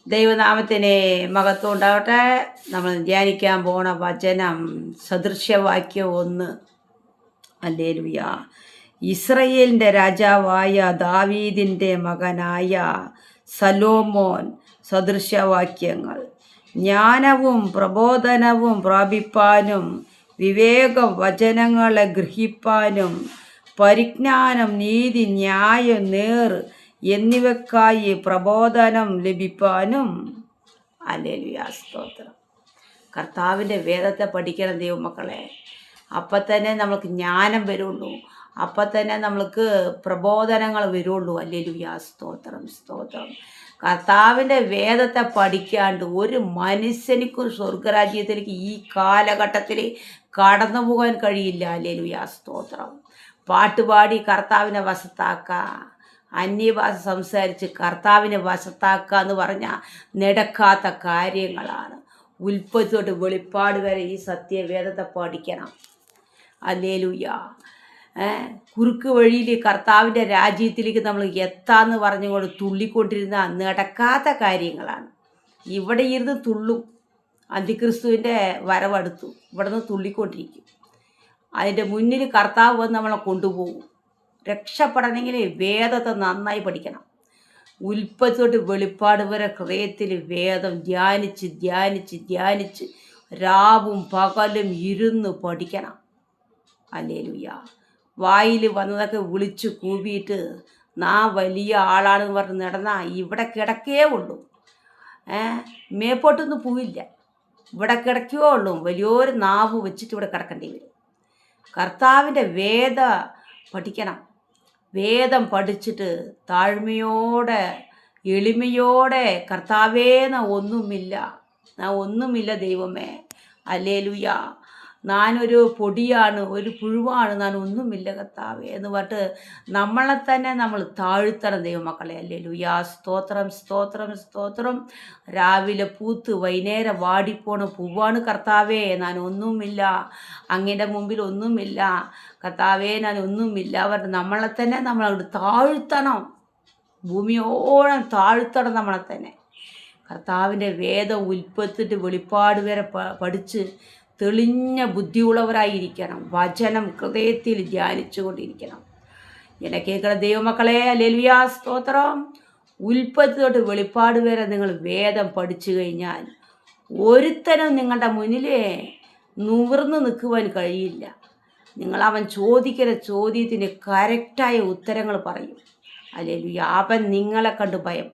ദൈവനാമത്തിന് മഹത്വം ഉണ്ടാവട്ടെ. നമ്മൾ ധ്യാനിക്കാൻ പോണ വചനം സദൃശ്യവാക്യം 1. ഹല്ലേലൂയ. ഇസ്രയേലിൻ്റെ രാജാവായ ദാവീദിൻ്റെ മകനായ സലോമോൻ സദൃശ്യവാക്യങ്ങൾ. ജ്ഞാനവും പ്രബോധനവും പ്രാപിപ്പാനും വിവേകം വചനങ്ങളെ ഗ്രഹിപ്പാനും പരിജ്ഞാനം നീതി ന്യായം നേർ എന്നിവക്കായി പ്രബോധനം ലഭിപ്പാനും. ഹല്ലേലൂയ, സ്തോത്രം. കർത്താവിൻ്റെ വേദത്തെ പഠിക്കണം ദൈവമക്കളെ. അപ്പം തന്നെ നമ്മൾക്ക് ജ്ഞാനം വരുള്ളൂ, അപ്പം തന്നെ നമ്മൾക്ക് പ്രബോധനങ്ങൾ വരുള്ളൂ. ഹല്ലേലൂയ, സ്തോത്രം സ്തോത്രം. കർത്താവിൻ്റെ വേദത്തെ പഠിക്കാണ്ട് ഒരു മനുഷ്യനിക്കും സ്വർഗരാജ്യത്തിലേക്ക് ഈ കാലഘട്ടത്തിൽ കടന്നു പോകാൻ കഴിയില്ല. ഹല്ലേലൂയ, സ്തോത്രം. പാട്ടുപാടി കർത്താവിനെ വശത്താക്കുക, അന്യഭാഷ സംസാരിച്ച് കർത്താവിനെ വശത്താക്കുക എന്ന് പറഞ്ഞാൽ നടക്കാത്ത കാര്യങ്ങളാണ്. ഉൽപ്പത്തി തൊട്ട് വെളിപ്പാട് വരെ ഈ സത്യവേദത്തെ പഠിക്കണം. ഹല്ലേലൂയ. കുറുക്ക് വഴിയിൽ കർത്താവിൻ്റെ രാജ്യത്തിലേക്ക് നമ്മൾ എത്താന്ന് പറഞ്ഞുകൊണ്ട് തുള്ളിക്കൊണ്ടിരുന്ന നടക്കാത്ത കാര്യങ്ങളാണ്. ഇവിടെ ഇരുന്ന് തുള്ളും. അന്തിക്രിസ്തുവിൻ്റെ വരവടുത്തു, ഇവിടെ നിന്ന് തുള്ളിക്കൊണ്ടിരിക്കും. അതിൻ്റെ മുന്നിൽ കർത്താവ് വന്ന് നമ്മളെ കൊണ്ടുപോകും. രക്ഷപ്പെടണമെങ്കിൽ വേദത്തെ നന്നായി പഠിക്കണം. ഉൽപ്പത്തി തൊട്ട് വെളിപ്പാട് വരെ ഹൃദയത്തിൽ വേദം ധ്യാനിച്ച് ധ്യാനിച്ച് ധ്യാനിച്ച് രാവും പകലും ഇരുന്ന് പഠിക്കണം. ഹല്ലേലൂയ. വായിൽ വന്നതൊക്കെ വിളിച്ച് കൂവിയിട്ട് വലിയ ആളാണെന്ന് പറഞ്ഞ് നടന്നാൽ ഇവിടെ കിടക്കേ ഉള്ളൂ. മേപ്പോട്ടൊന്നും പോവില്ല, ഇവിടെ കിടക്കുകയോ ഉള്ളൂ. വലിയൊരു നാവ് വെച്ചിട്ട് ഇവിടെ കിടക്കേണ്ടി വരും. കർത്താവിൻ്റെ വേദ പഠിക്കണം. വേദം പഠിച്ചിട്ട് താഴ്മയോടെ എളിമയോടെ കർത്താവേ ഞാൻ ഒന്നുമില്ല ദൈവമേ, ഹല്ലേലൂയ, ഞാനൊരു പൊടിയാണ്, ഒരു പുഴുവാണ്, ഞാൻ ഒന്നുമില്ല കർത്താവേ എന്ന് പറഞ്ഞിട്ട് നമ്മളെ തന്നെ നമ്മൾ താഴ്ത്തണം ദൈവമക്കളെ. ഹല്ലേലൂയ, സ്തോത്രം സ്തോത്രം സ്തോത്രം. രാവിലെ പൂത്ത് വൈകുന്നേരം വാടിപ്പോണ പൂവാണ് കർത്താവേ, ഞാൻ ഒന്നുമില്ല, അങ്ങയുടെ മുമ്പിൽ ഒന്നുമില്ല കർത്താവേ, ഞാൻ ഒന്നുമില്ല പറഞ്ഞിട്ട് നമ്മളെ തന്നെ നമ്മൾ അങ്ങോട്ട് താഴ്ത്തണം. ഭൂമിയോളം താഴ്ത്തണം നമ്മളെ തന്നെ. കർത്താവിൻ്റെ വേദം ഉൽപ്പത്തിട്ട് വെളിപ്പാട് വരെ പഠിച്ച് തെളിഞ്ഞ ബുദ്ധിയുള്ളവരായിരിക്കണം. വചനം ഹൃദയത്തിൽ ധ്യാനിച്ചു കൊണ്ടിരിക്കണം. എന്നെ കേൾക്കുന്ന ദൈവമക്കളെ, ഹല്ലേലൂയ, സ്തോത്രം. ഉൽപ്പത്തി തൊട്ട് വെളിപ്പാട് വരെ നിങ്ങൾ വേദം പഠിച്ചു കഴിഞ്ഞാൽ ഒരുത്തനും നിങ്ങളുടെ മുന്നിലേ നിവർന്ന് നിൽക്കുവാൻ കഴിയില്ല. അവൻ ചോദിക്കുന്ന ചോദ്യത്തിന് കറക്റ്റായ ഉത്തരങ്ങൾ പറയും. ഹല്ലേലൂയ. അവൻ നിങ്ങളെ കണ്ട് ഭയം